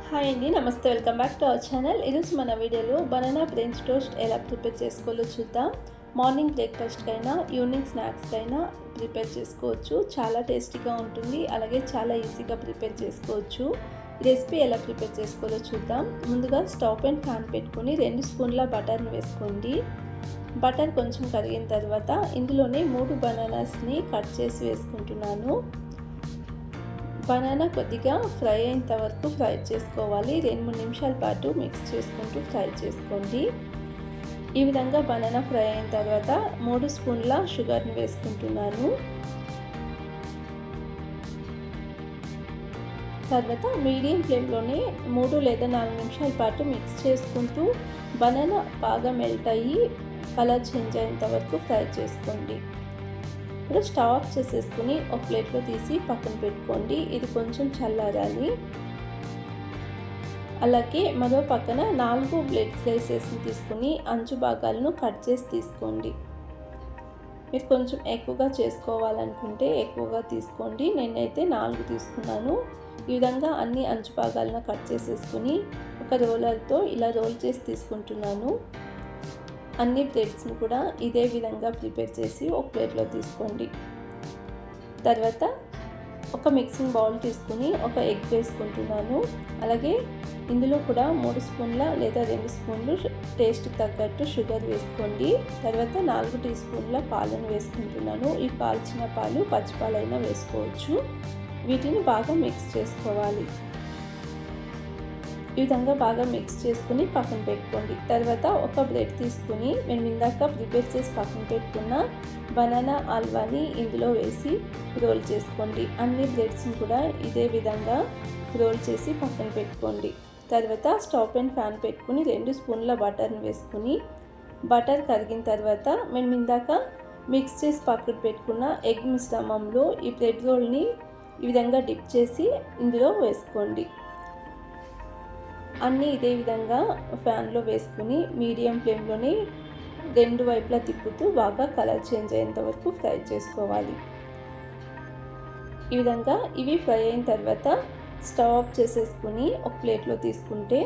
Hi అండి, నమస్తే. Welcome back to our channel. ఈరోజు మన వీడియోలో బనానా ఫ్రెంచ్ టోస్ట్ ఎలా ప్రిపేర్ చేసుకోవాలో చూద్దాం. మార్నింగ్ బ్రేక్ఫాస్ట్కైనా ఈవినింగ్ స్నాక్స్కైనా ప్రిపేర్ చేసుకోవచ్చు. చాలా టేస్టీగా ఉంటుంది, అలాగే చాలా ఈజీగా ప్రిపేర్ చేసుకోవచ్చు. ఈ రెసిపీ ఎలా ప్రిపేర్ చేసుకోవాలో చూద్దాం. ముందుగా స్టవ్ పైన ప్యాన్ పెట్టుకుని 2 స్పూన్ల బటర్ని వేసుకోండి. బటర్ కొంచెం కరిగిన తర్వాత ఇందులోనే 3 బనానాస్ని కట్ చేసి వేసుకుంటున్నాను. బనానా కొద్దిగా ఫ్రై అయ్యేంత వరకు ఫ్రై చేసుకోవాలి. 2-3 నిమిషాల పాటు మిక్స్ చేసుకుంటూ ఫ్రై చేసుకోండి. ఈ విధంగా బనానా ఫ్రై అయిన తర్వాత 3 స్పూన్ల షుగర్ని వేసుకుంటున్నాను. తర్వాత మీడియం ఫ్లేమ్లోనే 3 లేదా 4 నిమిషాల పాటు మిక్స్ చేసుకుంటూ బనానా బాగా మెల్ట్ అయ్యి కలర్ చేంజ్ అయ్యేంత వరకు ఫ్రై చేసుకోండి. ఇప్పుడు స్టవ్ ఆఫ్ చేసేసుకుని ఒక ప్లేట్లో తీసి పక్కన పెట్టుకోండి. ఇది కొంచెం చల్లారాలి. అలాగే మరో పక్కన 4 బ్రెడ్ స్లైసెస్ని తీసుకుని అంచు భాగాలను కట్ చేసి తీసుకోండి. మీరు కొంచెం ఎక్కువగా చేసుకోవాలనుకుంటే ఎక్కువగా తీసుకోండి. నేనైతే 4 తీసుకున్నాను. ఈ విధంగా అన్ని అంచు భాగాలను కట్ చేసేసుకుని ఒక రోలర్తో ఇలా రోల్ చేసి తీసుకుంటున్నాను. అన్ని బ్రెడ్స్ని కూడా ఇదే విధంగా ప్రిపేర్ చేసి ఒక ప్లేట్లో తీసుకోండి. తర్వాత ఒక మిక్సింగ్ బౌల్ తీసుకుని ఒక ఎగ్ వేసుకుంటున్నాను. అలాగే ఇందులో కూడా 3 స్పూన్ల లేదా 2 స్పూన్లు టేస్ట్కి తగ్గట్టు షుగర్ వేసుకోండి. తర్వాత 4 టీ స్పూన్ల పాలను వేసుకుంటున్నాను. ఈ కాల్చిన పాలు పచ్చిపాలైనా వేసుకోవచ్చు. వీటిని బాగా మిక్స్ చేసుకోవాలి. ఈ విధంగా బాగా మిక్స్ చేసుకుని పక్కన పెట్టుకోండి. తర్వాత ఒక బ్రెడ్ తీసుకుని మేము ఇందాక ప్రిపేర్ చేసి పక్కన పెట్టుకున్న బనానా హల్వాని ఇందులో వేసి రోల్ చేసుకోండి. అన్ని బ్రెడ్స్ని కూడా ఇదే విధంగా రోల్ చేసి పక్కన పెట్టుకోండి. తర్వాత స్టవ్ పైన ప్యాన్ పెట్టుకుని 2 స్పూన్ల బటర్ని వేసుకుని బటర్ కరిగిన తర్వాత మేము ఇందాక మిక్స్ చేసి పక్కన పెట్టుకున్న ఎగ్ మిశ్రమంలో ఈ బ్రెడ్ రోల్ని ఈ విధంగా డిప్ చేసి ఇందులో వేసుకోండి. అన్నీ ఇదే విధంగా ఫ్యాన్లో వేసుకుని మీడియం ఫ్లేమ్లోనే 2 వైపులా తిప్పుతూ బాగా కలర్ చేంజ్ అయ్యేంత వరకు ఫ్రై చేసుకోవాలి. ఈ విధంగా ఇవి ఫ్రై అయిన తర్వాత స్టవ్ ఆఫ్ చేసేసుకుని ఒక ప్లేట్లో తీసుకుంటే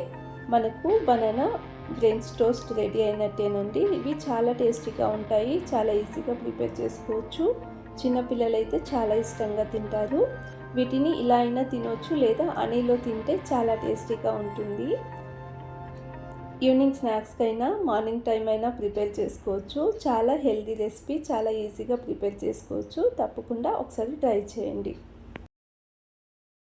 మనకు బనానా ఫ్రెంచ్ టోస్ట్ రెడీ అయినట్టేనండి. ఇవి చాలా టేస్టీగా ఉంటాయి, చాలా ఈజీగా ప్రిపేర్ చేసుకోవచ్చు. చిన్నపిల్లలైతే చాలా ఇష్టంగా తింటారు. వీటిని ఇలా అయినా తినొచ్చు, లేదా హనీలో తింటే చాలా టేస్టీగా ఉంటుంది. ఈవినింగ్ స్నాక్స్కైనా మార్నింగ్ టైం అయినా ప్రిపేర్ చేసుకోవచ్చు. చాలా హెల్తీ రెసిపీ, చాలా ఈజీగా ప్రిపేర్ చేసుకోవచ్చు. తప్పకుండా ఒకసారి ట్రై చేయండి.